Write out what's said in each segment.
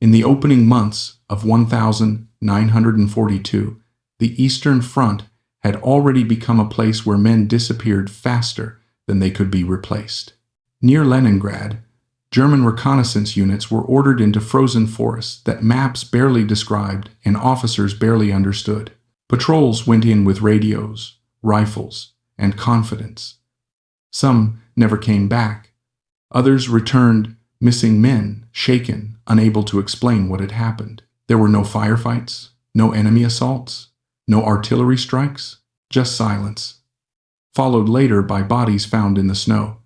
In the opening months of 1942, the Eastern Front had already become a place where men disappeared faster than they could be replaced. Near Leningrad, German reconnaissance units were ordered into frozen forests that maps barely described and officers barely understood. Patrols went in with radios, rifles, and confidence. Some never came back. Others returned missing men, shaken, unable to explain what had happened. There were no firefights, no enemy assaults, no artillery strikes, just silence, followed later by bodies found in the snow,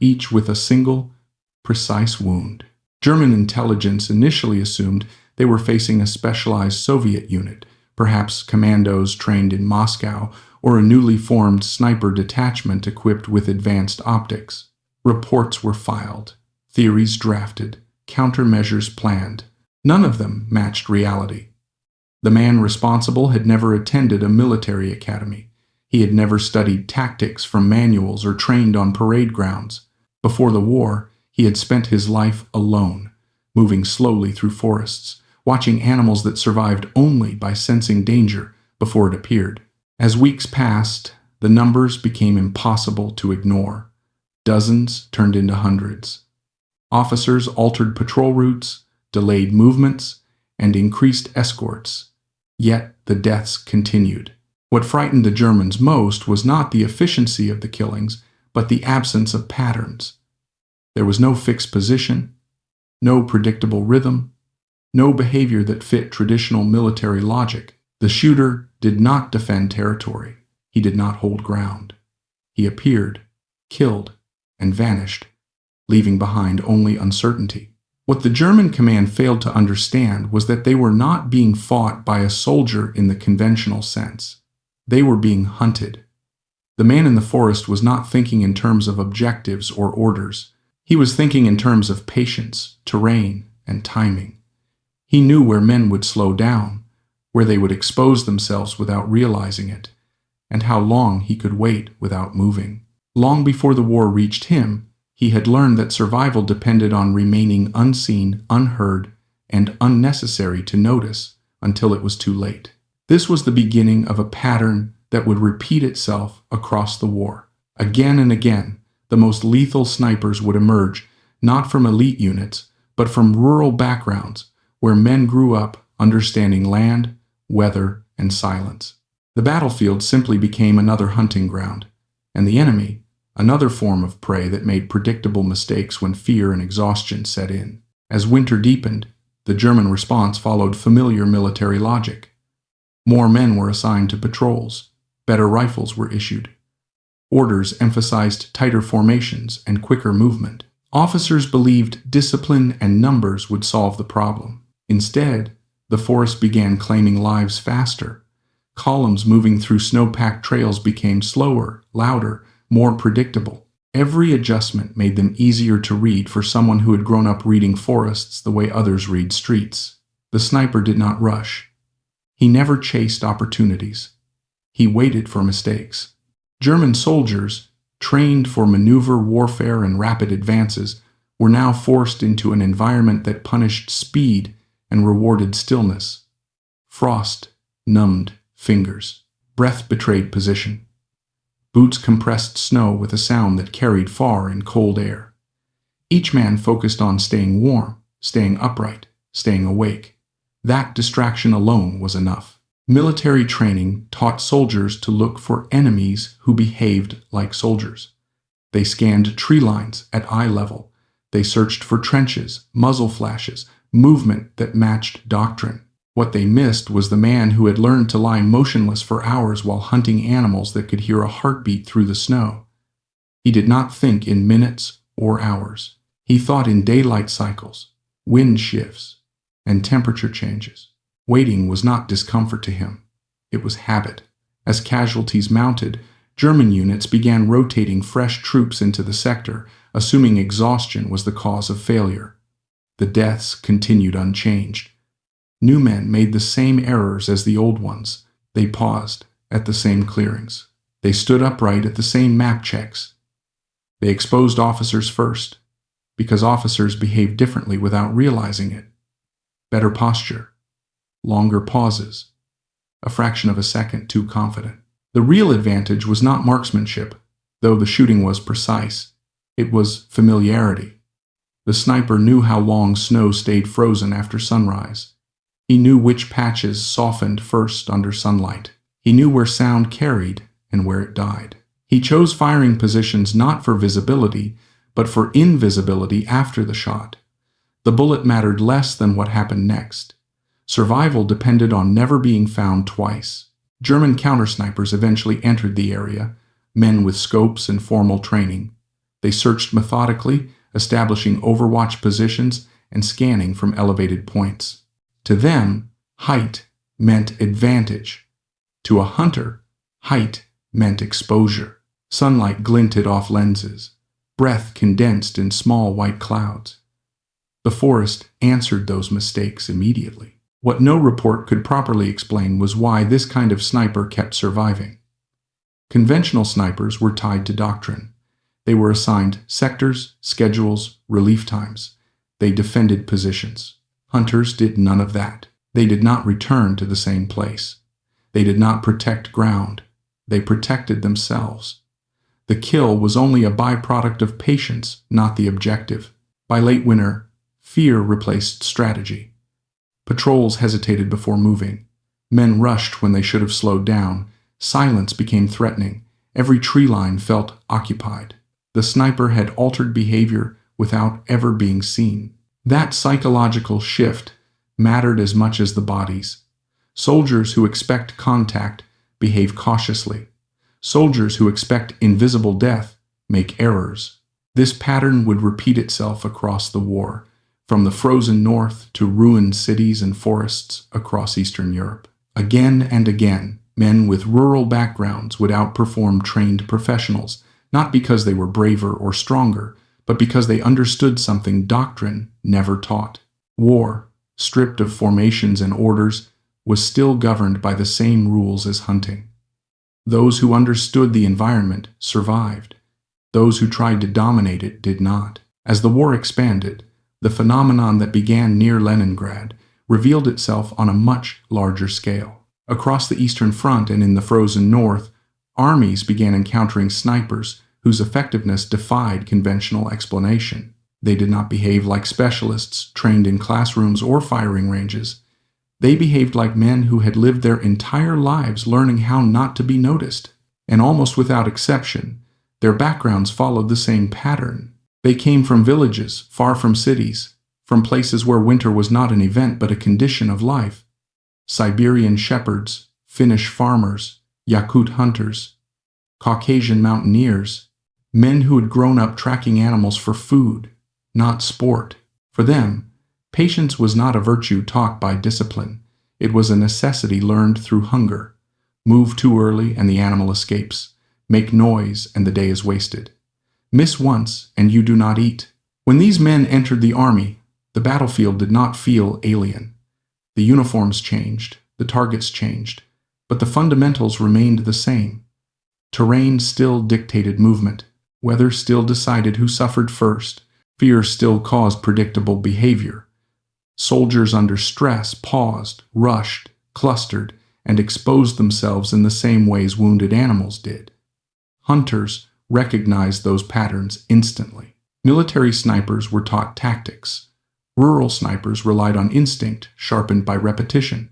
each with a single, precise wound. German intelligence initially assumed they were facing a specialized Soviet unit, perhaps commandos trained in Moscow or a newly formed sniper detachment equipped with advanced optics. Reports were filed, theories drafted, countermeasures planned. None of them matched reality. The man responsible had never attended a military academy. He had never studied tactics from manuals or trained on parade grounds. Before the war, he had spent his life alone, moving slowly through forests, watching animals that survived only by sensing danger before it appeared. As weeks passed, the numbers became impossible to ignore. Dozens turned into hundreds. Officers altered patrol routes, delayed movements, and increased escorts. Yet the deaths continued. What frightened the Germans most was not the efficiency of the killings, but the absence of patterns. There was no fixed position, no predictable rhythm, no behavior that fit traditional military logic. The shooter did not defend territory. He did not hold ground. He appeared, killed, and vanished, leaving behind only uncertainty. What the German command failed to understand was that they were not being fought by a soldier in the conventional sense. They were being hunted. The man in the forest was not thinking in terms of objectives or orders. He was thinking in terms of patience, terrain, and timing. He knew where men would slow down, where they would expose themselves without realizing it, and how long he could wait without moving. Long before the war reached him, he had learned that survival depended on remaining unseen, unheard, and unnecessary to notice until it was too late. This was the beginning of a pattern that would repeat itself across the war. Again and again, the most lethal snipers would emerge, not from elite units, but from rural backgrounds where men grew up understanding land, weather, and silence. The battlefield simply became another hunting ground, and the enemy, another form of prey that made predictable mistakes when fear and exhaustion set in. As winter deepened, the German response followed familiar military logic. More men were assigned to patrols, better rifles were issued. Orders emphasized tighter formations and quicker movement. Officers believed discipline and numbers would solve the problem. Instead, the forest began claiming lives faster. Columns moving through snow-packed trails became slower, louder, more predictable. Every adjustment made them easier to read for someone who had grown up reading forests the way others read streets. The sniper did not rush. He never chased opportunities. He waited for mistakes. German soldiers, trained for maneuver warfare and rapid advances, were now forced into an environment that punished speed and rewarded stillness. Frost numbed fingers. Breath betrayed position. Boots compressed snow with a sound that carried far in cold air. Each man focused on staying warm, staying upright, staying awake. That distraction alone was enough. Military training taught soldiers to look for enemies who behaved like soldiers. They scanned tree lines at eye level. They searched for trenches, muzzle flashes, movement that matched doctrine. What they missed was the man who had learned to lie motionless for hours while hunting animals that could hear a heartbeat through the snow. He did not think in minutes or hours. He thought in daylight cycles, wind shifts, and temperature changes. Waiting was not discomfort to him. It was habit. As casualties mounted, German units began rotating fresh troops into the sector, assuming exhaustion was the cause of failure. The deaths continued unchanged. New men made the same errors as the old ones. They paused at the same clearings. They stood upright at the same map checks. They exposed officers first, because officers behaved differently without realizing it. better posture, longer pauses, a fraction of a second too confident. The real advantage was not marksmanship, though the shooting was precise. It was familiarity. The sniper knew how long snow stayed frozen after sunrise. He knew which patches softened first under sunlight. He knew where sound carried and where it died. He chose firing positions not for visibility, but for invisibility after the shot. The bullet mattered less than what happened next. Survival depended on never being found twice. German countersnipers eventually entered the area, men with scopes and formal training. They searched methodically, establishing overwatch positions and scanning from elevated points. To them, height meant advantage. To a hunter, height meant exposure. Sunlight glinted off lenses, breath condensed in small white clouds. The forest answered those mistakes immediately. What no report could properly explain was why this kind of sniper kept surviving. Conventional snipers were tied to doctrine. They were assigned sectors, schedules, relief times. They defended positions. Hunters did none of that. They did not return to the same place. They did not protect ground. They protected themselves. The kill was only a byproduct of patience, not the objective. By late winter, fear replaced strategy. Patrols hesitated before moving. Men rushed when they should have slowed down. Silence became threatening. Every tree line felt occupied. The sniper had altered behavior without ever being seen. That psychological shift mattered as much as the bodies. Soldiers who expect contact behave cautiously. Soldiers who expect invisible death make errors. This pattern would repeat itself across the war, from the frozen north to ruined cities and forests across Eastern Europe. Again and again, men with rural backgrounds would outperform trained professionals, not because they were braver or stronger, but because they understood something doctrine never taught. War, stripped of formations and orders, was still governed by the same rules as hunting. Those who understood the environment survived. Those who tried to dominate it did not. As the war expanded, the phenomenon that began near Leningrad revealed itself on a much larger scale. Across the Eastern Front and in the frozen north, armies began encountering snipers whose effectiveness defied conventional explanation. They did not behave like specialists trained in classrooms or firing ranges. They behaved like men who had lived their entire lives learning how not to be noticed. And almost without exception, their backgrounds followed the same pattern. They came from villages, far from cities, from places where winter was not an event but a condition of life. Siberian shepherds, Finnish farmers, Yakut hunters, Caucasian mountaineers, men who had grown up tracking animals for food, not sport. For them, patience was not a virtue taught by discipline. It was a necessity learned through hunger. Move too early and the animal escapes. Make noise and the day is wasted. Miss once and you do not eat. When these men entered the army, the battlefield did not feel alien. The uniforms changed, the targets changed, but the fundamentals remained the same. Terrain still dictated movement. Weather still decided who suffered first. Fear still caused predictable behavior. Soldiers under stress paused, rushed, clustered, and exposed themselves in the same ways wounded animals did. Hunters recognized those patterns instantly. Military snipers were taught tactics. Rural snipers relied on instinct, sharpened by repetition.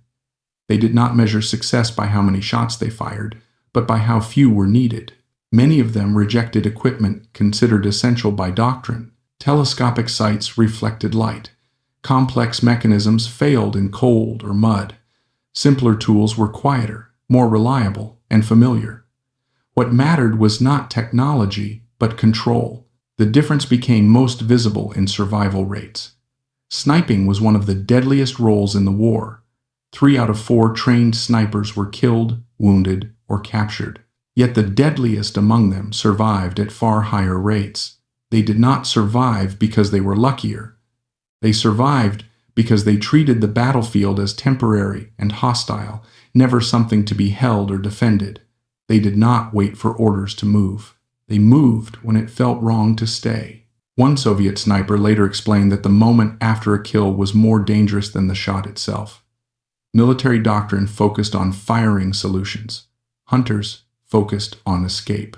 They did not measure success by how many shots they fired, but by how few were needed. Many of them rejected equipment considered essential by doctrine. Telescopic sights reflected light. Complex mechanisms failed in cold or mud. Simpler tools were quieter, more reliable, and familiar. What mattered was not technology, but control. The difference became most visible in survival rates. Sniping was one of the deadliest roles in the war. 3 out of 4 trained snipers were killed, wounded, or captured. Yet the deadliest among them survived at far higher rates. They did not survive because they were luckier. They survived because they treated the battlefield as temporary and hostile, never something to be held or defended. They did not wait for orders to move. They moved when it felt wrong to stay. One Soviet sniper later explained that the moment after a kill was more dangerous than the shot itself. Military doctrine focused on firing solutions. Hunters focused on escape.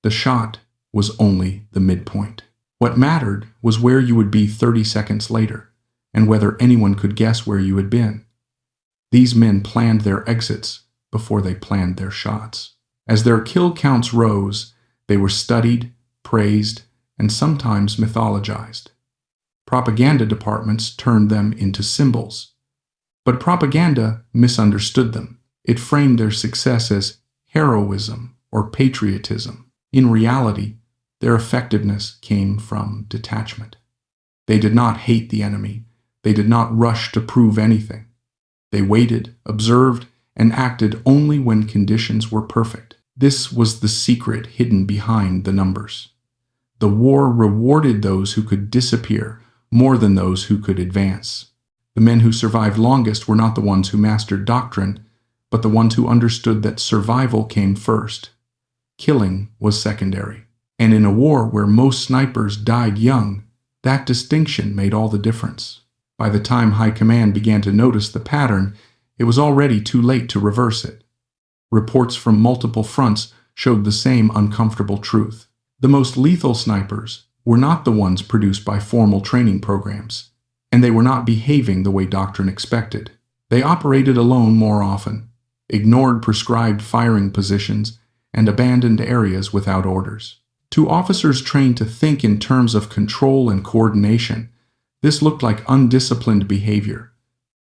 The shot was only the midpoint. What mattered was where you would be 30 seconds later, and whether anyone could guess where you had been. These men planned their exits before they planned their shots. As their kill counts rose, they were studied, praised, and sometimes mythologized. Propaganda departments turned them into symbols. But propaganda misunderstood them. It framed their success as heroism or patriotism. In reality, their effectiveness came from detachment. They did not hate the enemy. They did not rush to prove anything. They waited, observed, and acted only when conditions were perfect. This was the secret hidden behind the numbers. The war rewarded those who could disappear more than those who could advance. The men who survived longest were not the ones who mastered doctrine, but the ones who understood that survival came first. Killing was secondary. And in a war where most snipers died young, that distinction made all the difference. By the time High Command began to notice the pattern, it was already too late to reverse it. Reports from multiple fronts showed the same uncomfortable truth. The most lethal snipers were not the ones produced by formal training programs, and they were not behaving the way doctrine expected. They operated alone more often, ignored prescribed firing positions, and abandoned areas without orders. To officers trained to think in terms of control and coordination, this looked like undisciplined behavior.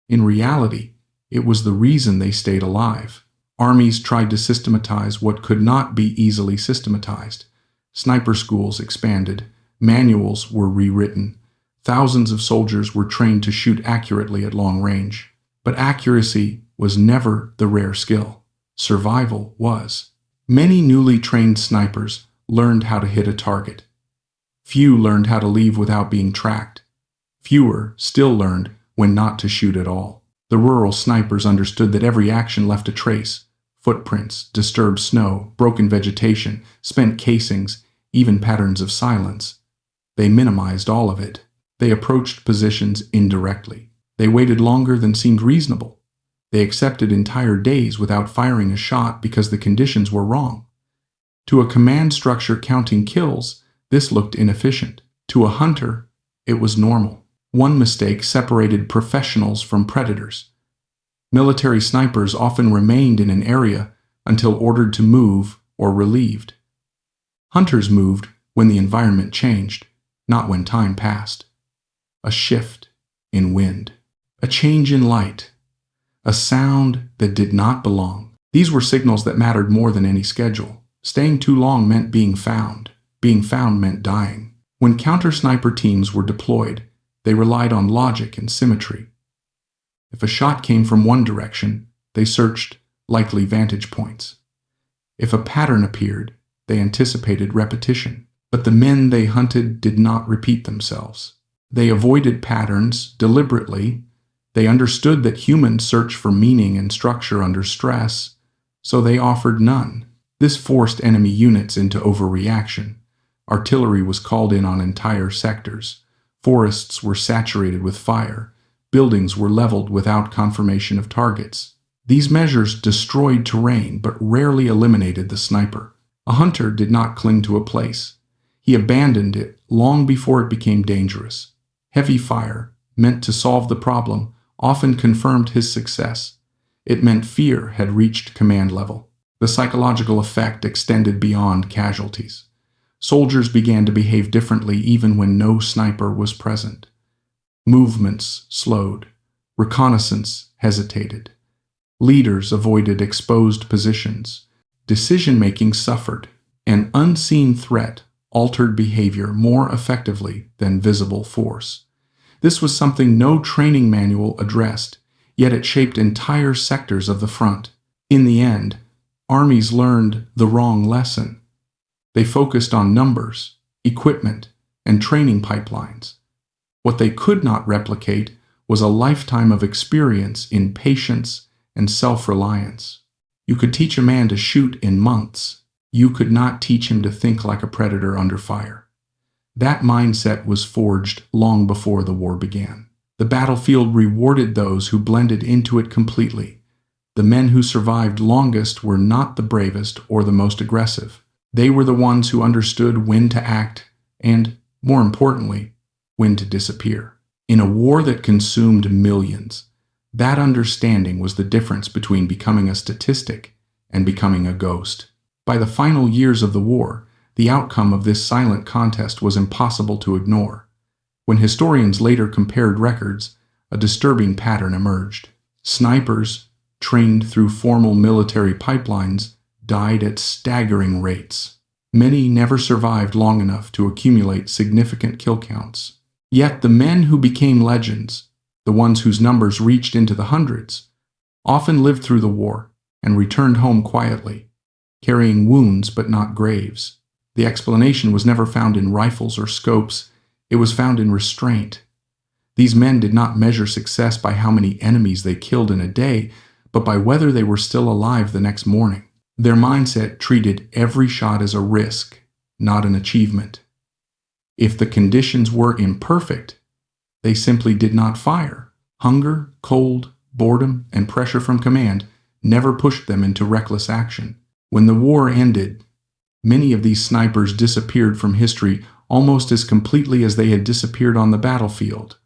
In reality, it was the reason they stayed alive. Armies tried to systematize what could not be easily systematized. Sniper schools expanded, manuals were rewritten, thousands of soldiers were trained to shoot accurately at long range. But accuracy was never the rare skill. Survival was. Many newly trained snipers learned how to hit a target. Few learned how to leave without being tracked. Fewer still learned when not to shoot at all. The rural snipers understood that every action left a trace. Footprints, disturbed snow, broken vegetation, spent casings, even patterns of silence. They minimized all of it. They approached positions indirectly. They waited longer than seemed reasonable. They accepted entire days without firing a shot because the conditions were wrong. To a command structure counting kills, this looked inefficient. To a hunter, it was normal. One mistake separated professionals from predators. Military snipers often remained in an area until ordered to move or relieved. Hunters moved when the environment changed, not when time passed. A shift in wind. A change in light. A sound that did not belong. These were signals that mattered more than any schedule. Staying too long meant being found. Being found meant dying. When counter-sniper teams were deployed, they relied on logic and symmetry. If a shot came from one direction, they searched likely vantage points. If a pattern appeared, they anticipated repetition. But the men they hunted did not repeat themselves. They avoided patterns deliberately. They understood that humans search for meaning and structure under stress, so they offered none. This forced enemy units into overreaction. Artillery was called in on entire sectors. Forests were saturated with fire. Buildings were leveled without confirmation of targets. These measures destroyed terrain but rarely eliminated the sniper. A hunter did not cling to a place. He abandoned it long before it became dangerous. Heavy fire, meant to solve the problem, often confirmed his success. It meant fear had reached command level. The psychological effect extended beyond casualties. Soldiers began to behave differently even when no sniper was present. Movements slowed. Reconnaissance hesitated. Leaders avoided exposed positions. Decision-making suffered. An unseen threat altered behavior more effectively than visible force. This was something no training manual addressed, yet it shaped entire sectors of the front. In the end, armies learned the wrong lesson. They focused on numbers, equipment, and training pipelines. What they could not replicate was a lifetime of experience in patience and self-reliance. You could teach a man to shoot in months. You could not teach him to think like a predator under fire. That mindset was forged long before the war began. The battlefield rewarded those who blended into it completely. The men who survived longest were not the bravest or the most aggressive. They were the ones who understood when to act and, more importantly, when to disappear. In a war that consumed millions, that understanding was the difference between becoming a statistic and becoming a ghost. By the final years of the war, the outcome of this silent contest was impossible to ignore. When historians later compared records, a disturbing pattern emerged. Snipers, trained through formal military pipelines, died at staggering rates. Many never survived long enough to accumulate significant kill counts. Yet the men who became legends, the ones whose numbers reached into the hundreds, often lived through the war and returned home quietly, carrying wounds but not graves. The explanation was never found in rifles or scopes, it was found in restraint. These men did not measure success by how many enemies they killed in a day, but by whether they were still alive the next morning. Their mindset treated every shot as a risk, not an achievement. If the conditions were imperfect, they simply did not fire. Hunger, cold, boredom, and pressure from command never pushed them into reckless action. When the war ended, many of these snipers disappeared from history almost as completely as they had disappeared on the battlefield.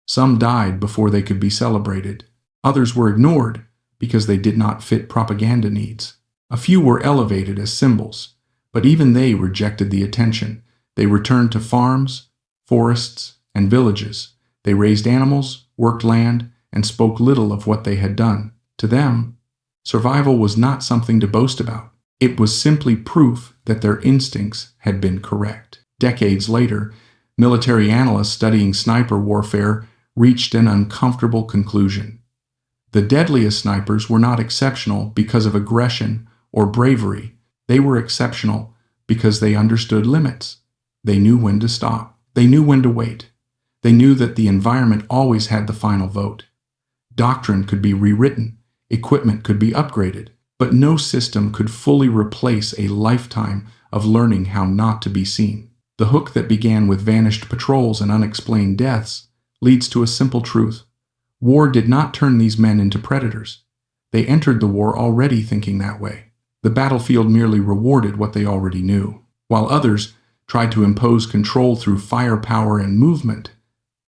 Some died before they could be celebrated. Others were ignored because they did not fit propaganda needs. A few were elevated as symbols, but even they rejected the attention. They returned to farms, forests, and villages. They raised animals, worked land, and spoke little of what they had done. To them, survival was not something to boast about. It was simply proof that their instincts had been correct. Decades later, military analysts studying sniper warfare reached an uncomfortable conclusion. The deadliest snipers were not exceptional because of aggression or bravery. They were exceptional because they understood limits. They knew when to stop. They knew when to wait. They knew that the environment always had the final vote. Doctrine could be rewritten, equipment could be upgraded, but no system could fully replace a lifetime of learning how not to be seen. The hook that began with vanished patrols and unexplained deaths leads to a simple truth. War did not turn these men into predators. They entered the war already thinking that way. The battlefield merely rewarded what they already knew. While others tried to impose control through firepower and movement,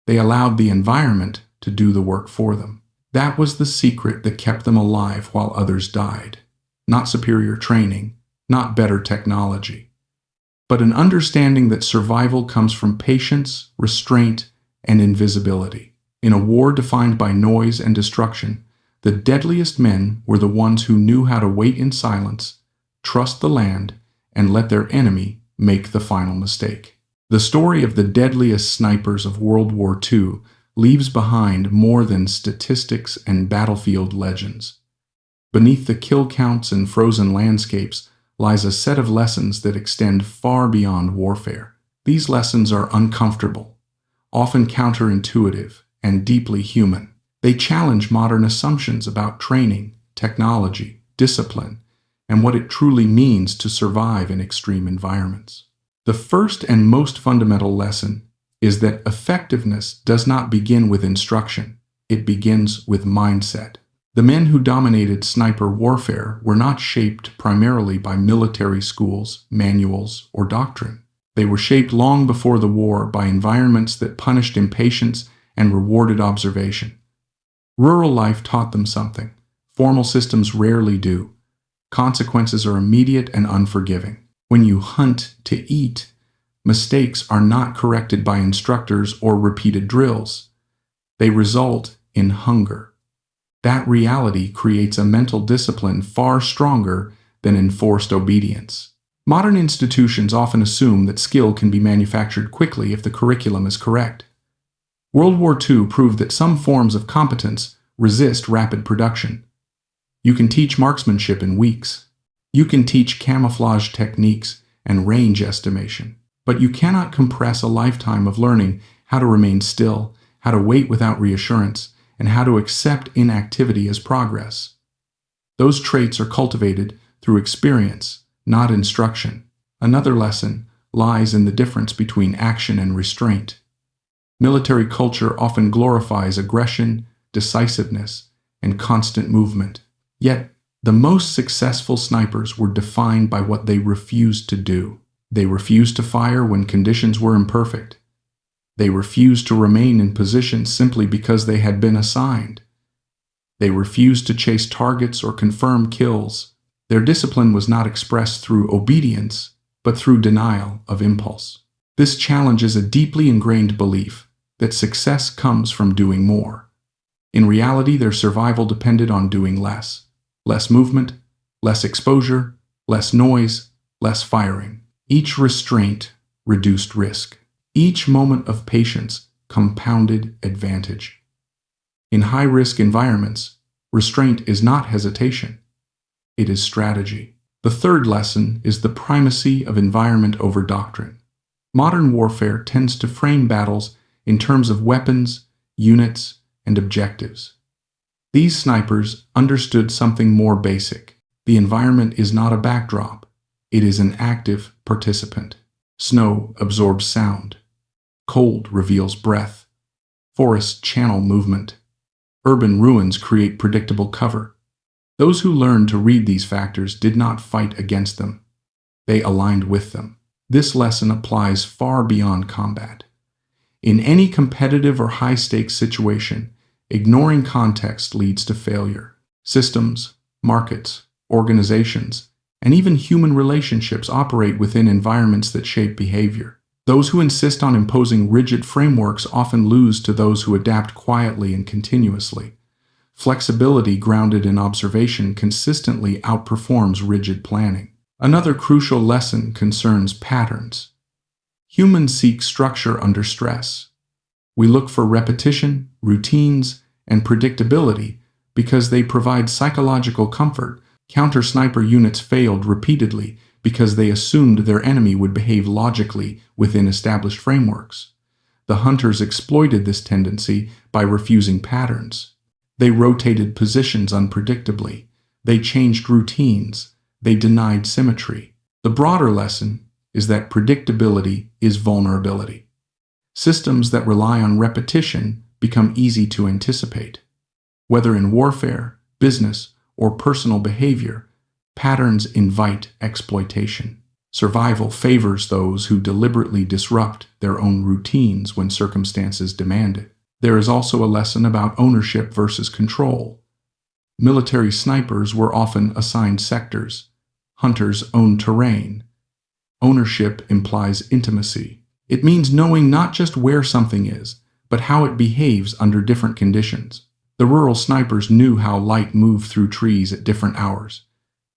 they allowed the environment to do the work for them. That was the secret that kept them alive while others died. Not superior training, not better technology, but an understanding that survival comes from patience, restraint, and invisibility. In a war defined by noise and destruction, the deadliest men were the ones who knew how to wait in silence, trust the land, and let their enemy make the final mistake. The story of the deadliest snipers of World War II leaves behind more than statistics and battlefield legends. Beneath the kill counts and frozen landscapes lies a set of lessons that extend far beyond warfare. These lessons are uncomfortable, often counterintuitive, and deeply human. They challenge modern assumptions about training, technology, discipline, and what it truly means to survive in extreme environments. The first and most fundamental lesson is that effectiveness does not begin with instruction, it begins with mindset. The men who dominated sniper warfare were not shaped primarily by military schools, manuals, or doctrine. They were shaped long before the war by environments that punished impatience and rewarded observation. Rural life taught them something formal systems rarely do. Consequences are immediate and unforgiving. When you hunt to eat, mistakes are not corrected by instructors or repeated drills. They result in hunger. That reality creates a mental discipline far stronger than enforced obedience. Modern institutions often assume that skill can be manufactured quickly if the curriculum is correct. World War II proved that some forms of competence resist rapid production. You can teach marksmanship in weeks. You can teach camouflage techniques and range estimation. But you cannot compress a lifetime of learning how to remain still, how to wait without reassurance, and how to accept inactivity as progress. Those traits are cultivated through experience, not instruction. Another lesson, lies in the difference between action and restraint. Military culture often glorifies aggression, decisiveness, and constant movement. Yet, the most successful snipers were defined by what they refused to do. They refused to fire when conditions were imperfect. They refused to remain in position simply because they had been assigned. They refused to chase targets or confirm kills. Their discipline was not expressed through obedience, but through denial of impulse. This challenges a deeply ingrained belief that success comes from doing more. In reality, their survival depended on doing less. Less movement, less exposure, less noise, less firing. Each restraint reduced risk. Each moment of patience compounded advantage. In high-risk environments, restraint is not hesitation. It is strategy. The third lesson is the primacy of environment over doctrine. Modern warfare tends to frame battles in terms of weapons, units, and objectives. These snipers understood something more basic. The environment is not a backdrop. It is an active participant. Snow absorbs sound. Cold reveals breath. Forests channel movement. Urban ruins create predictable cover. Those who learned to read these factors did not fight against them. They aligned with them. This lesson applies far beyond combat. In any competitive or high-stakes situation, ignoring context leads to failure. Systems, markets, organizations, and even human relationships operate within environments that shape behavior. Those who insist on imposing rigid frameworks often lose to those who adapt quietly and continuously. Flexibility grounded in observation consistently outperforms rigid planning. Another crucial lesson concerns patterns. Humans seek structure under stress. We look for repetition, routines, and predictability because they provide psychological comfort. Counter-sniper units failed repeatedly because they assumed their enemy would behave logically within established frameworks. The hunters exploited this tendency by refusing patterns. They rotated positions unpredictably. They changed routines. They denied symmetry. The broader lesson is that predictability is vulnerability. Systems that rely on repetition become easy to anticipate. Whether in warfare, business, or personal behavior, patterns invite exploitation. Survival favors those who deliberately disrupt their own routines when circumstances demand it. There is also a lesson about ownership versus control. Military snipers were often assigned sectors. Hunters owned terrain. Ownership implies intimacy. It means knowing not just where something is, but how it behaves under different conditions. The rural snipers knew how light moved through trees at different hours.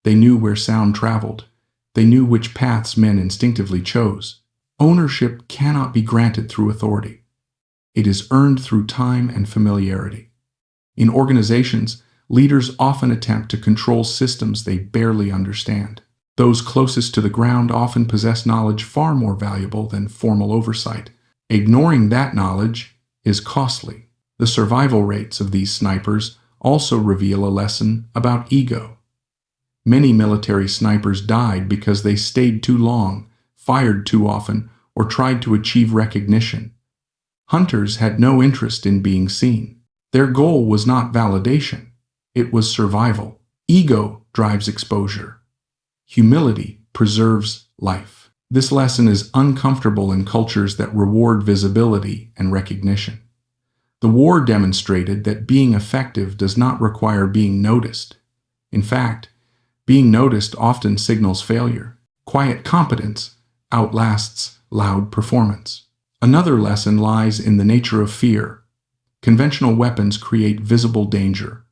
They knew where sound traveled. They knew which paths men instinctively chose. Ownership cannot be granted through authority. It is earned through time and familiarity. In organizations, leaders often attempt to control systems they barely understand. Those closest to the ground often possess knowledge far more valuable than formal oversight. Ignoring that knowledge is costly. The survival rates of these snipers also reveal a lesson about ego. Many military snipers died because they stayed too long, fired too often, or tried to achieve recognition. Hunters had no interest in being seen. Their goal was not validation. It was survival. Ego drives exposure. Humility preserves life. This lesson is uncomfortable in cultures that reward visibility and recognition. The war demonstrated that being effective does not require being noticed. In fact, being noticed often signals failure. Quiet competence outlasts loud performance. Another lesson lies in the nature of fear. Conventional weapons create visible danger.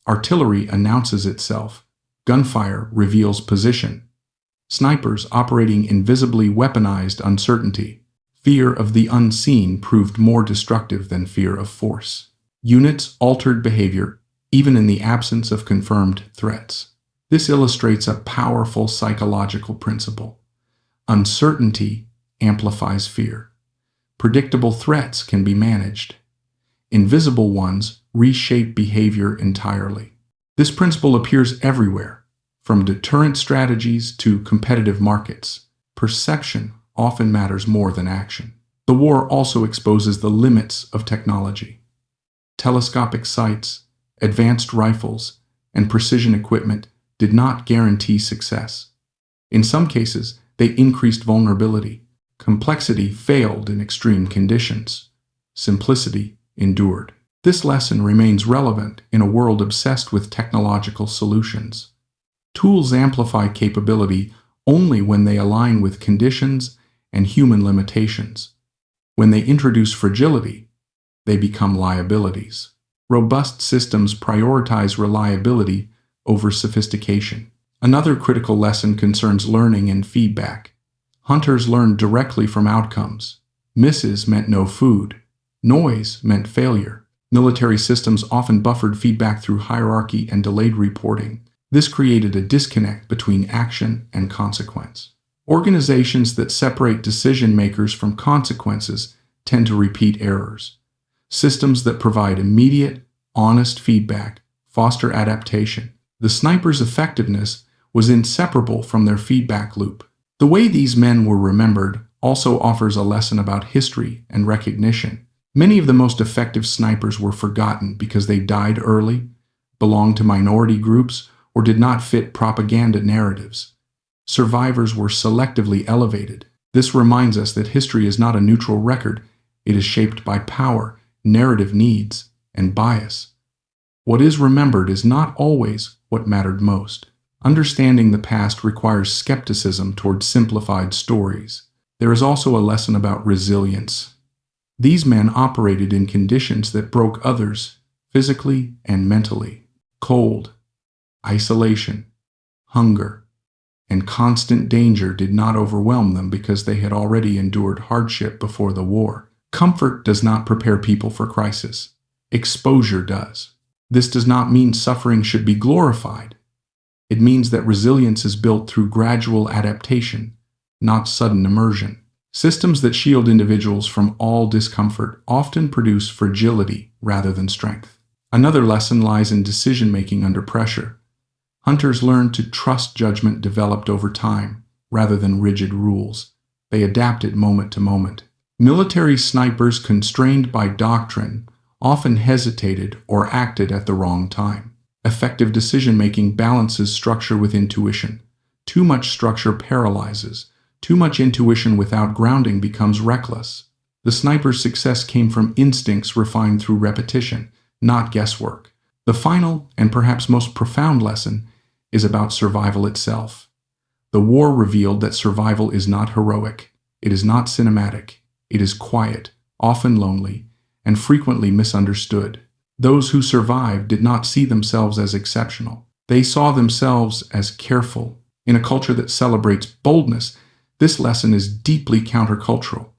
Artillery announces itself. Gunfire reveals position. Snipers operating invisibly weaponized uncertainty. Fear of the unseen proved more destructive than fear of force. Units altered behavior, even in the absence of confirmed threats. This illustrates a powerful psychological principle. Uncertainty amplifies fear. Predictable threats can be managed. Invisible ones reshape behavior entirely. This principle appears everywhere, from deterrent strategies to competitive markets. Perception often matters more than action. The war also exposes the limits of technology. Telescopic sights, advanced rifles, and precision equipment did not guarantee success. In some cases, they increased vulnerability. Complexity failed in extreme conditions. Simplicity endured. This lesson remains relevant in a world obsessed with technological solutions. Tools amplify capability only when they align with conditions and human limitations. When they introduce fragility, they become liabilities. Robust systems prioritize reliability over sophistication. Another critical lesson concerns learning and feedback. Hunters learned directly from outcomes. Misses meant no food. Noise meant failure. Military systems often buffered feedback through hierarchy and delayed reporting. This created a disconnect between action and consequence. Organizations that separate decision makers from consequences tend to repeat errors. Systems that provide immediate, honest feedback foster adaptation. The sniper's effectiveness was inseparable from their feedback loop. The way these men were remembered also offers a lesson about history and recognition. Many of the most effective snipers were forgotten because they died early, belonged to minority groups, or did not fit propaganda narratives. Survivors were selectively elevated. This reminds us that history is not a neutral record. It is shaped by power, narrative needs, and bias. What is remembered is not always what mattered most. Understanding the past requires skepticism toward simplified stories. There is also a lesson about resilience. These men operated in conditions that broke others, physically and mentally. Cold, isolation, hunger, and constant danger did not overwhelm them because they had already endured hardship before the war. Comfort does not prepare people for crisis. Exposure does. This does not mean suffering should be glorified. It means that resilience is built through gradual adaptation, not sudden immersion. Systems that shield individuals from all discomfort often produce fragility rather than strength. Another lesson lies in decision-making under pressure. Hunters learned to trust judgment developed over time, rather than rigid rules. They adapted moment to moment. Military snipers constrained by doctrine often hesitated or acted at the wrong time. Effective decision-making balances structure with intuition. Too much structure paralyzes. Too much intuition without grounding becomes reckless. The sniper's success came from instincts refined through repetition, not guesswork. The final, and perhaps most profound lesson, is about survival itself. The war revealed that survival is not heroic. It is not cinematic. It is quiet, often lonely, and frequently misunderstood. Those who survived did not see themselves as exceptional. They saw themselves as careful. In a culture that celebrates boldness, this lesson is deeply countercultural.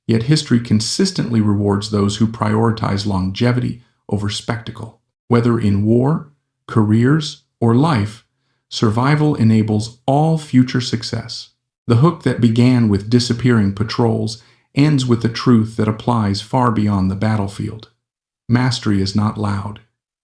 Yet history consistently rewards those who prioritize longevity over spectacle. Whether in war, careers, or life, survival enables all future success. The hook that began with disappearing patrols ends with the truth that applies far beyond the battlefield. Mastery is not loud.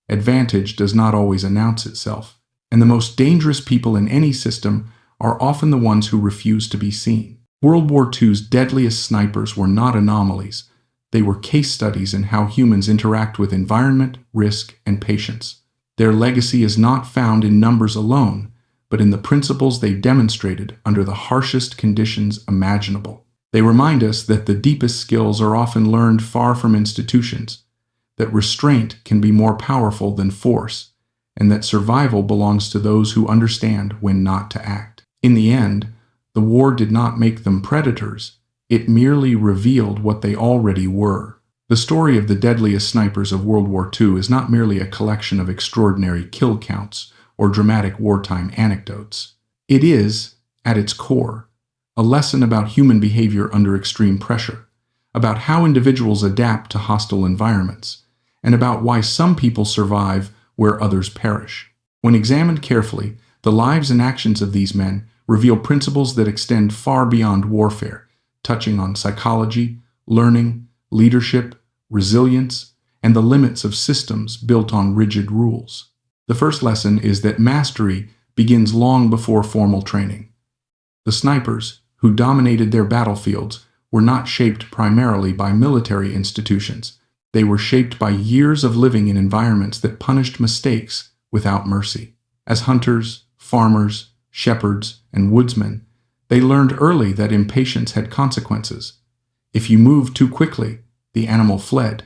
Advantage does not always announce itself. And the most dangerous people in any system are often the ones who refuse to be seen. World War II's deadliest snipers were not anomalies. They were case studies in how humans interact with environment, risk, and patience. Their legacy is not found in numbers alone, but in the principles they demonstrated under the harshest conditions imaginable. They remind us that the deepest skills are often learned far from institutions, that restraint can be more powerful than force, and that survival belongs to those who understand when not to act. In the end, the war did not make them predators. It merely revealed what they already were. The story of the deadliest snipers of World War II is not merely a collection of extraordinary kill counts or dramatic wartime anecdotes. It is, at its core, a lesson about human behavior under extreme pressure, about how individuals adapt to hostile environments, and about why some people survive where others perish. When examined carefully, the lives and actions of these men reveal principles that extend far beyond warfare, touching on psychology, learning, leadership, resilience, and the limits of systems built on rigid rules. The first lesson is that mastery begins long before formal training. The snipers, who dominated their battlefields were not shaped primarily by military institutions. They were shaped by years of living in environments that punished mistakes without mercy. As hunters, farmers, shepherds, and woodsmen, they learned early that impatience had consequences. If you moved too quickly, the animal fled.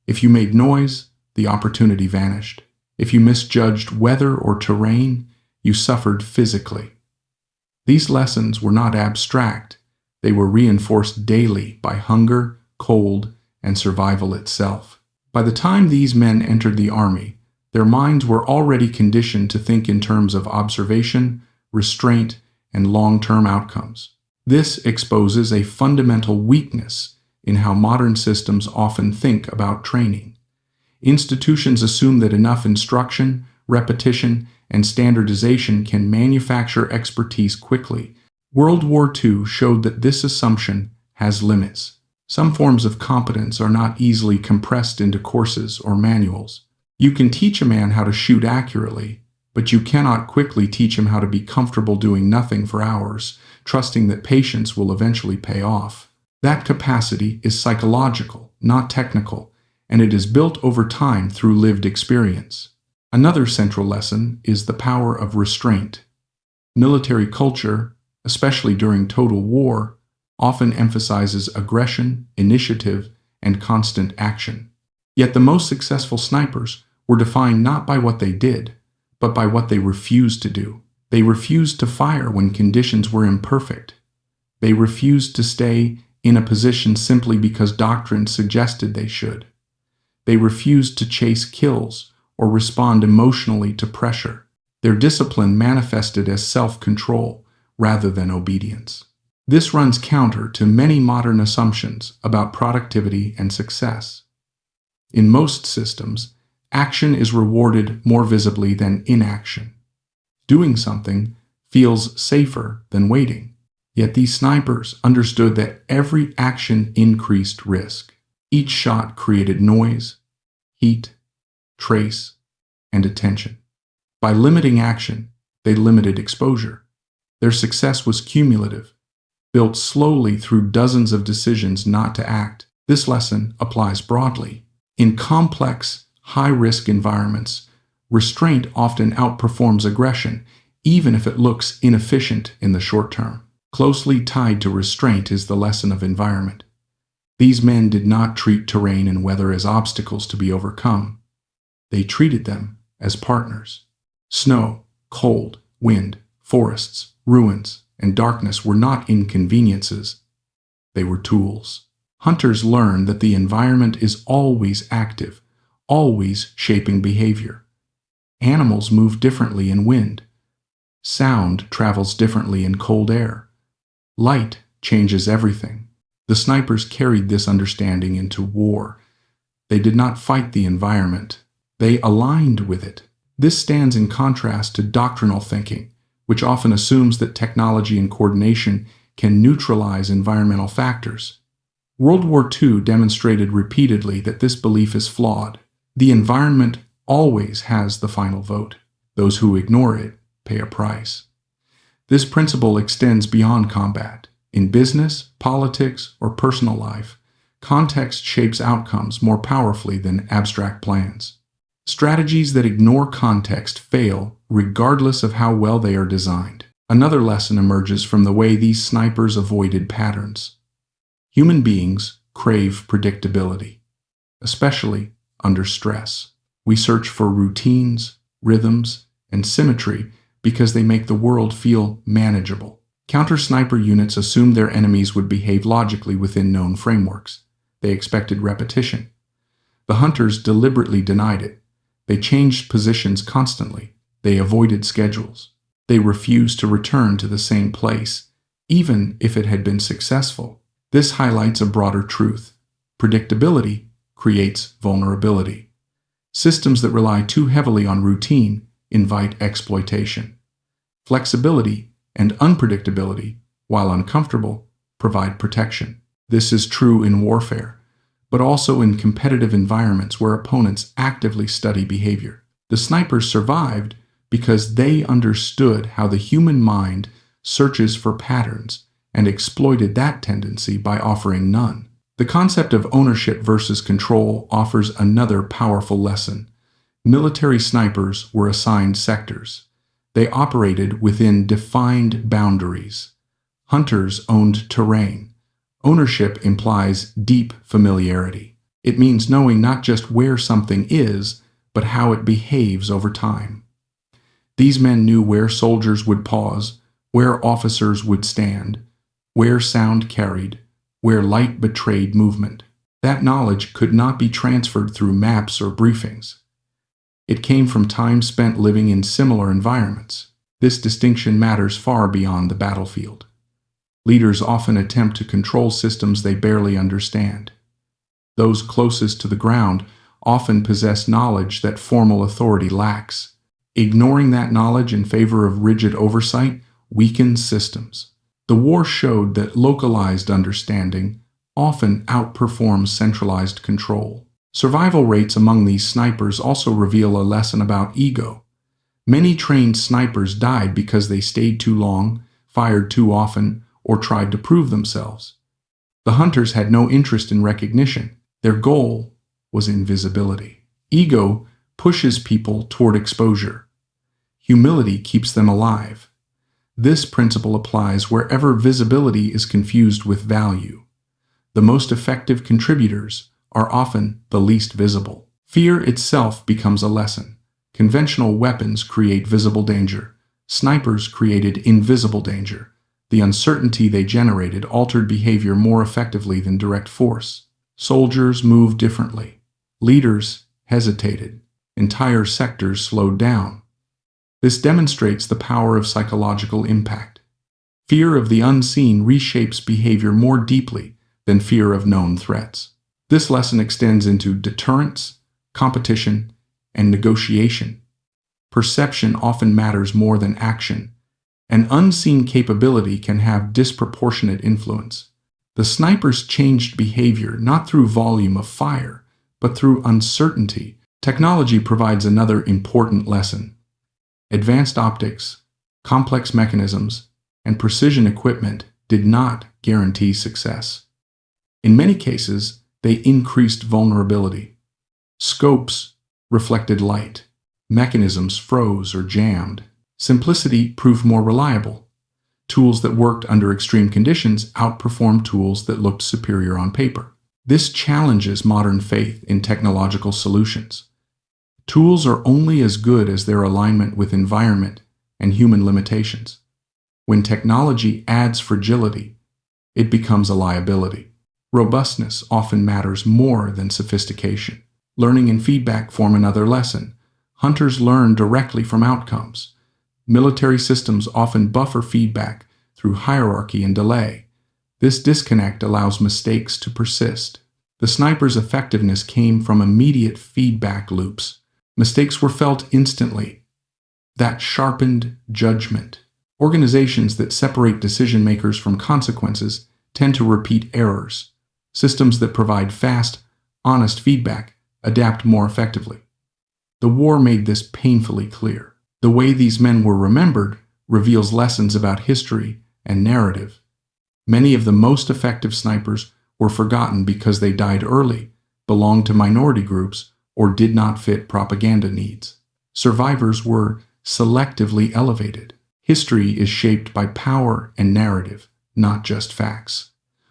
If you made noise, the opportunity vanished. If you misjudged weather or terrain, you suffered physically. These lessons were not abstract. They were reinforced daily by hunger, cold, and survival itself. By the time these men entered the army, their minds were already conditioned to think in terms of observation, restraint, and long-term outcomes. This exposes a fundamental weakness in how modern systems often think about training. Institutions assume that enough instruction, repetition, and standardization can manufacture expertise quickly. World War II showed that this assumption has limits. Some forms of competence are not easily compressed into courses or manuals. You can teach a man how to shoot accurately, but you cannot quickly teach him how to be comfortable doing nothing for hours, trusting that patience will eventually pay off. That capacity is psychological, not technical, and it is built over time through lived experience. Another central lesson is the power of restraint. Military culture, especially during total war, often emphasizes aggression, initiative, and constant action. Yet the most successful snipers were defined not by what they did, but by what they refused to do. They refused to fire when conditions were imperfect. They refused to stay in a position simply because doctrine suggested they should. They refused to chase kills or respond emotionally to pressure. Their discipline manifested as self-control rather than obedience. This runs counter to many modern assumptions about productivity and success. In most systems, action is rewarded more visibly than inaction. Doing something feels safer than waiting. Yet these snipers understood that every action increased risk. Each shot created noise, heat, trace, and attention. By limiting action, they limited exposure. Their success was cumulative, built slowly through dozens of decisions not to act. This lesson applies broadly. In complex, high-risk environments, restraint often outperforms aggression, even if it looks inefficient in the short term. Closely tied to restraint is the lesson of environment. These men did not treat terrain and weather as obstacles to be overcome. They treated them as partners. Snow, cold, wind, forests, ruins, and darkness were not inconveniences. They were tools. Hunters learned that the environment is always active, always shaping behavior. Animals move differently in wind. Sound travels differently in cold air. Light changes everything. The snipers carried this understanding into war. They did not fight the environment. They aligned with it. This stands in contrast to doctrinal thinking, which often assumes that technology and coordination can neutralize environmental factors. World War II demonstrated repeatedly that this belief is flawed. The environment always has the final vote. Those who ignore it pay a price. This principle extends beyond combat. In business, politics, or personal life, context shapes outcomes more powerfully than abstract plans. Strategies that ignore context fail regardless of how well they are designed. Another lesson emerges from the way these snipers avoided patterns. Human beings crave predictability, especially under stress. We search for routines, rhythms, and symmetry because they make the world feel manageable. Counter-sniper units assumed their enemies would behave logically within known frameworks. They expected repetition. The hunters deliberately denied it. They changed positions constantly. They avoided schedules. They refused to return to the same place, even if it had been successful. This highlights a broader truth. Predictability creates vulnerability. Systems that rely too heavily on routine invite exploitation. Flexibility and unpredictability, while uncomfortable, provide protection. This is true in warfare, but also in competitive environments where opponents actively study behavior. The snipers survived because they understood how the human mind searches for patterns and exploited that tendency by offering none. The concept of ownership versus control offers another powerful lesson. Military snipers were assigned sectors. They operated within defined boundaries. Hunters owned terrain. Ownership implies deep familiarity. It means knowing not just where something is, but how it behaves over time. These men knew where soldiers would pause, where officers would stand, where sound carried, where light betrayed movement. That knowledge could not be transferred through maps or briefings. It came from time spent living in similar environments. This distinction matters far beyond the battlefield. Leaders often attempt to control systems they barely understand. Those closest to the ground often possess knowledge that formal authority lacks. Ignoring that knowledge in favor of rigid oversight weakens systems. The war showed that localized understanding often outperforms centralized control. Survival rates among these snipers also reveal a lesson about ego. Many trained snipers died because they stayed too long, fired too often, or tried to prove themselves. The hunters had no interest in recognition. Their goal was invisibility. Ego pushes people toward exposure. Humility keeps them alive. This principle applies wherever visibility is confused with value. The most effective contributors are often the least visible. Fear itself becomes a lesson. Conventional weapons create visible danger. Snipers created invisible danger. The uncertainty they generated altered behavior more effectively than direct force. Soldiers moved differently. Leaders hesitated. Entire sectors slowed down. This demonstrates the power of psychological impact. Fear of the unseen reshapes behavior more deeply than fear of known threats. This lesson extends into deterrence, competition, and negotiation. Perception often matters more than action. An unseen capability can have disproportionate influence. The snipers changed behavior not through volume of fire, but through uncertainty. Technology provides another important lesson. Advanced optics, complex mechanisms, and precision equipment did not guarantee success. In many cases, they increased vulnerability. Scopes reflected light. Mechanisms froze or jammed. Simplicity proved more reliable. Tools that worked under extreme conditions outperformed tools that looked superior on paper. This challenges modern faith in technological solutions. Tools are only as good as their alignment with environment and human limitations. When technology adds fragility, it becomes a liability. Robustness often matters more than sophistication. Learning and feedback form another lesson. Hunters learn directly from outcomes. Military systems often buffer feedback through hierarchy and delay. This disconnect allows mistakes to persist. The sniper's effectiveness came from immediate feedback loops. Mistakes were felt instantly. That sharpened judgment. Organizations that separate decision makers from consequences tend to repeat errors. Systems that provide fast, honest feedback adapt more effectively. The war made this painfully clear. The way these men were remembered reveals lessons about history and narrative. Many of the most effective snipers were forgotten because they died early, belonged to minority groups, or did not fit propaganda needs. Survivors were selectively elevated. History is shaped by power and narrative, not just facts.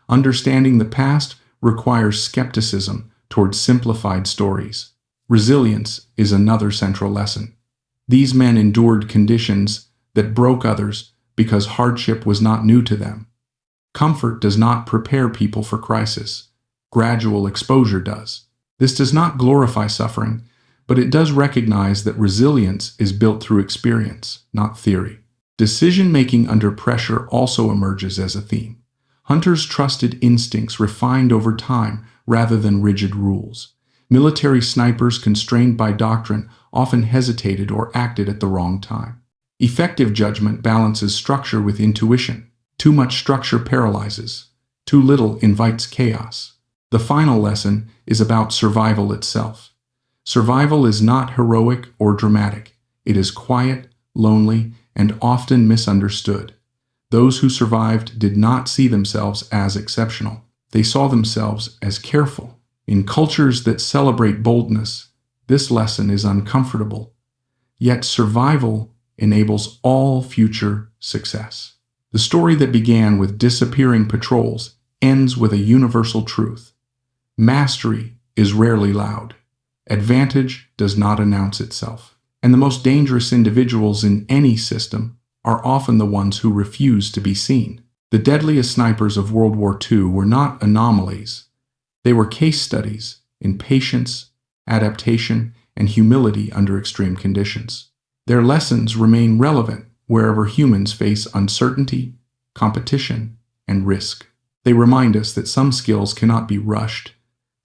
Understanding the past requires skepticism toward simplified stories. Resilience is another central lesson. These men endured conditions that broke others because hardship was not new to them. Comfort does not prepare people for crisis. Gradual exposure does. This does not glorify suffering, but it does recognize that resilience is built through experience, not theory. Decision-making under pressure also emerges as a theme. Hunters trusted instincts refined over time rather than rigid rules. Military snipers constrained by doctrine often hesitated or acted at the wrong time. Effective judgment balances structure with intuition. Too much structure paralyzes. Too little invites chaos. The final lesson is about survival itself. Survival is not heroic or dramatic. It is quiet, lonely, and often misunderstood. Those who survived did not see themselves as exceptional. They saw themselves as careful. In cultures that celebrate boldness, this lesson is uncomfortable, yet survival enables all future success. The story that began with disappearing patrols ends with a universal truth. Mastery is rarely loud. Advantage does not announce itself. And the most dangerous individuals in any system are often the ones who refuse to be seen. The deadliest snipers of World War II were not anomalies. They were case studies in patience, adaptation, and humility under extreme conditions. Their lessons remain relevant wherever humans face uncertainty, competition, and risk. They remind us that some skills cannot be rushed,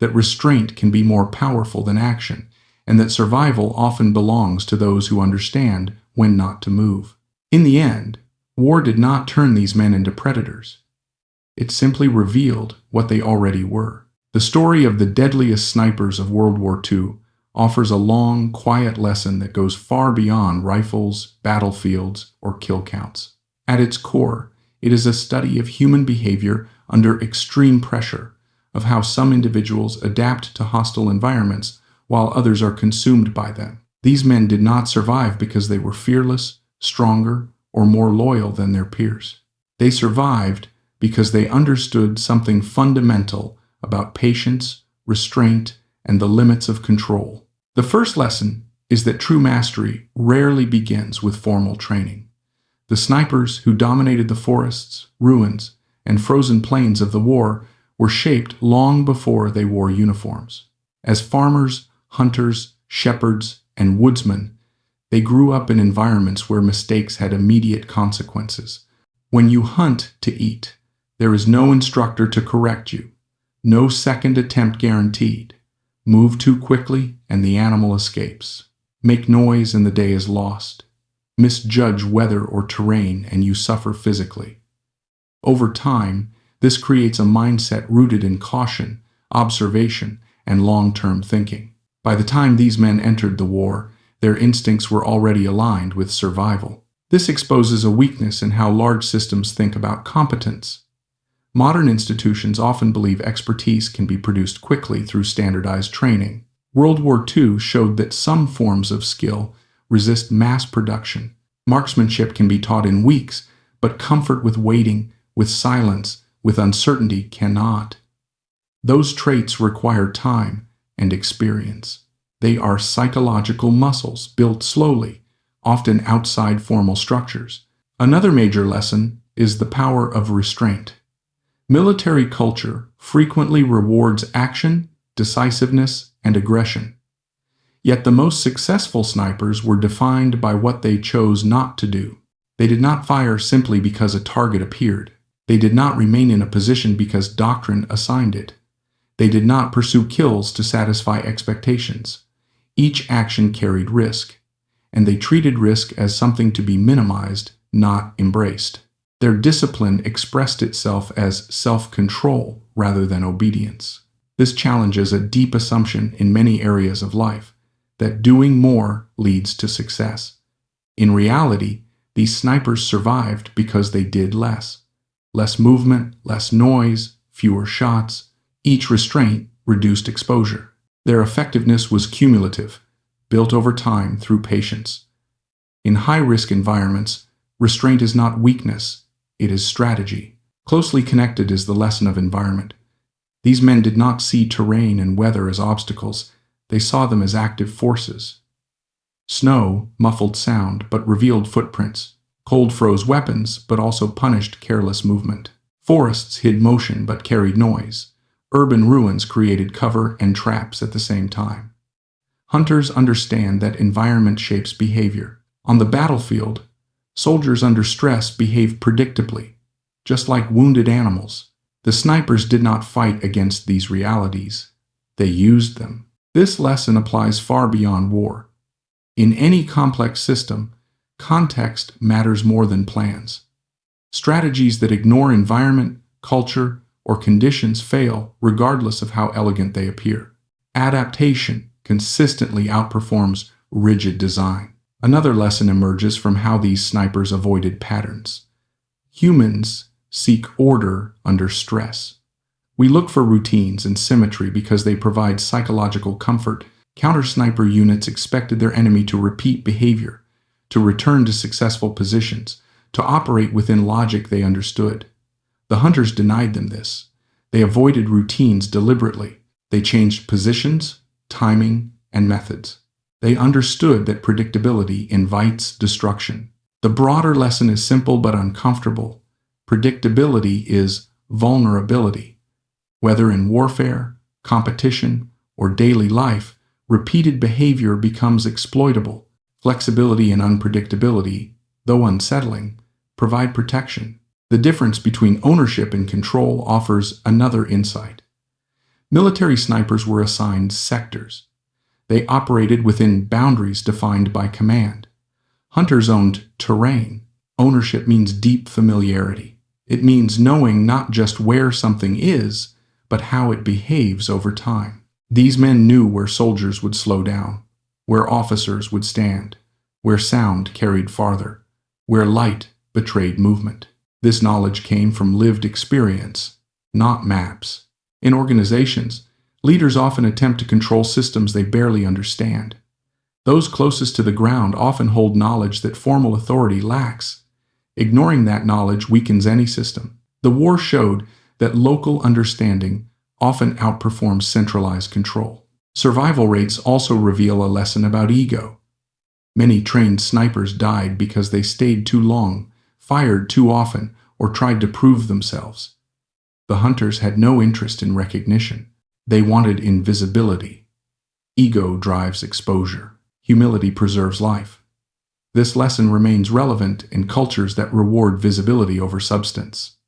that restraint can be more powerful than action, and that survival often belongs to those who understand when not to move. In the end, war did not turn these men into predators. It simply revealed what they already were. The story of the deadliest snipers of World War II offers a long, quiet lesson that goes far beyond rifles, battlefields, or kill counts. At its core, it is a study of human behavior under extreme pressure, of how some individuals adapt to hostile environments while others are consumed by them. These men did not survive because they were fearless, stronger, or more loyal than their peers. They survived because they understood something fundamental about patience, restraint, and the limits of control. The first lesson is that true mastery rarely begins with formal training. The snipers who dominated the forests, ruins, and frozen plains of the war were shaped long before they wore uniforms. As farmers, hunters, shepherds, and woodsmen, they grew up in environments where mistakes had immediate consequences. When you hunt to eat, there is no instructor to correct you, no second attempt guaranteed. Move too quickly and the animal escapes. Make noise and the day is lost. Misjudge weather or terrain and you suffer physically. Over time, this creates a mindset rooted in caution, observation, and long-term thinking. By the time these men entered the war, their instincts were already aligned with survival. This exposes a weakness in how large systems think about competence. Modern institutions often believe expertise can be produced quickly through standardized training. World War II showed that some forms of skill resist mass production. Marksmanship can be taught in weeks, but comfort with waiting, with silence, with uncertainty cannot. Those traits require time and experience. They are psychological muscles built slowly, often outside formal structures. Another major lesson is the power of restraint. Military culture frequently rewards action, decisiveness, and aggression. Yet the most successful snipers were defined by what they chose not to do. They did not fire simply because a target appeared. They did not remain in a position because doctrine assigned it. They did not pursue kills to satisfy expectations. Each action carried risk, and they treated risk as something to be minimized, not embraced. Their discipline expressed itself as self-control rather than obedience. This challenges a deep assumption in many areas of life, that doing more leads to success. In reality, these snipers survived because they did less. Less movement, less noise, fewer shots. Each restraint reduced exposure. Their effectiveness was cumulative, built over time through patience. In high-risk environments, restraint is not weakness, it is strategy. Closely connected is the lesson of environment. These men did not see terrain and weather as obstacles, they saw them as active forces. Snow muffled sound but revealed footprints. Cold froze weapons but also punished careless movement. Forests hid motion but carried noise. Urban ruins created cover and traps at the same time. Hunters understand that environment shapes behavior. On the battlefield, soldiers under stress behave predictably, just like wounded animals. The snipers did not fight against these realities. They used them. This lesson applies far beyond war. In any complex system, context matters more than plans. Strategies that ignore environment, culture, or conditions fail regardless of how elegant they appear. Adaptation consistently outperforms rigid design. Another lesson emerges from how these snipers avoided patterns. Humans seek order under stress. We look for routines and symmetry because they provide psychological comfort. Counter-sniper units expected their enemy to repeat behavior, to return to successful positions, to operate within logic they understood. The hunters denied them this. They avoided routines deliberately. They changed positions, timing, and methods. They understood that predictability invites destruction. The broader lesson is simple but uncomfortable. Predictability is vulnerability. Whether in warfare, competition, or daily life, repeated behavior becomes exploitable. Flexibility and unpredictability, though unsettling, provide protection. The difference between ownership and control offers another insight. Military snipers were assigned sectors. They operated within boundaries defined by command. Hunters owned terrain. Ownership means deep familiarity. It means knowing not just where something is, but how it behaves over time. These men knew where soldiers would slow down, where officers would stand, where sound carried farther, where light betrayed movement. This knowledge came from lived experience, not maps. In organizations, leaders often attempt to control systems they barely understand. Those closest to the ground often hold knowledge that formal authority lacks. Ignoring that knowledge weakens any system. The war showed that local understanding often outperforms centralized control. Survival rates also reveal a lesson about ego. Many trained snipers died because they stayed too long, fired too often, or tried to prove themselves. The hunters had no interest in recognition. They wanted invisibility. Ego drives exposure. Humility preserves life. This lesson remains relevant in cultures that reward visibility over substance.